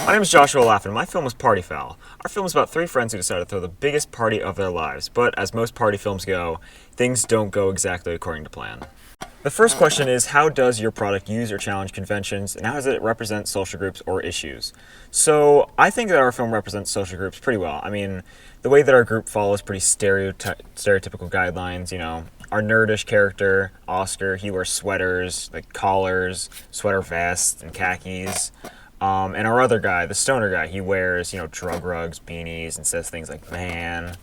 My name is Joshua Laffin, and my film is Party Foul. Our film is about three friends who decide to throw the biggest party of their lives, but as most party films go, things don't go exactly according to plan. The first question is, how does your product use or challenge conventions, and how does it represent social groups or issues? So I think that our film represents social groups pretty well. I mean, the way that our group follows pretty stereotypical guidelines, our nerdish character, Oscar, he wears sweaters, like collars, sweater vests, and khakis. And our other guy, the stoner guy, he wears, drug rugs, beanies, and says things like, man.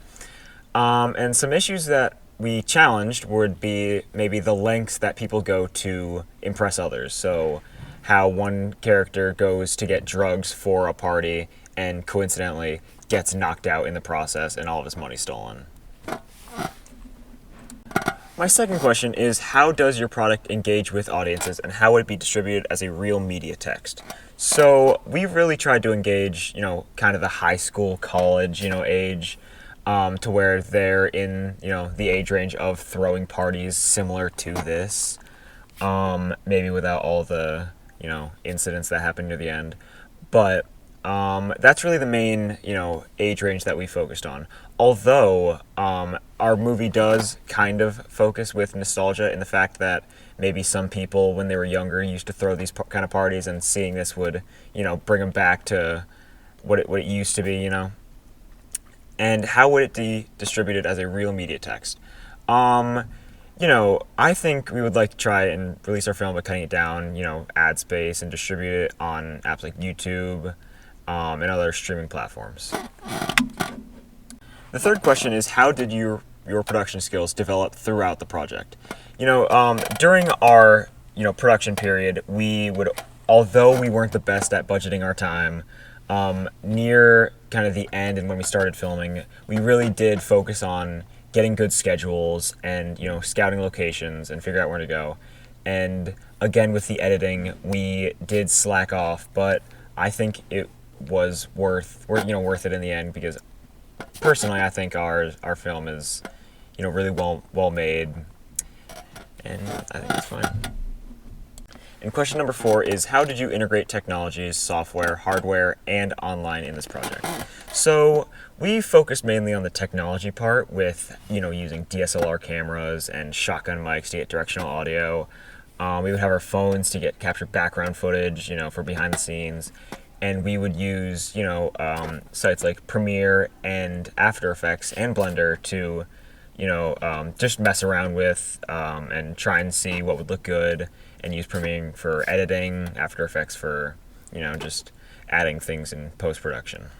And some issues that we challenged would be maybe the lengths that people go to impress others. So how one character goes to get drugs for a party and coincidentally gets knocked out in the process and all of his money stolen. My second question is, how does your product engage with audiences and how would it be distributed as a real media text? So we really tried to engage, kind of the high school, college, age, to where they're in, the age range of throwing parties similar to this, maybe without all the, incidents that happen near the end. But that's really the main, age range that we focused on. Although our movie does kind of focus with nostalgia in the fact that maybe some people, when they were younger, used to throw these kind of parties, and seeing this would, bring them back to what it used to be, And how would it be distributed as a real media text? I think we would like to try and release our film by cutting it down, ad space, and distribute it on apps like YouTube and other streaming platforms. The third question is, how did your production skills develop throughout the project? During our production period, although we weren't the best at budgeting our time, near kind of the end and when we started filming, we really did focus on getting good schedules and scouting locations and figure out where to go. And again, with the editing, we did slack off, but I think it was worth it in the end, because personally, I think our film is, really well made, and I think it's fine. And question number 4 is, how did you integrate technologies, software, hardware, and online in this project? So we focused mainly on the technology part with, using DSLR cameras and shotgun mics to get directional audio. We would have our phones to capture background footage, for behind the scenes. And we would use, sites like Premiere and After Effects and Blender to, just mess around with and try and see what would look good, and use Premiere for editing, After Effects for, just adding things in post-production.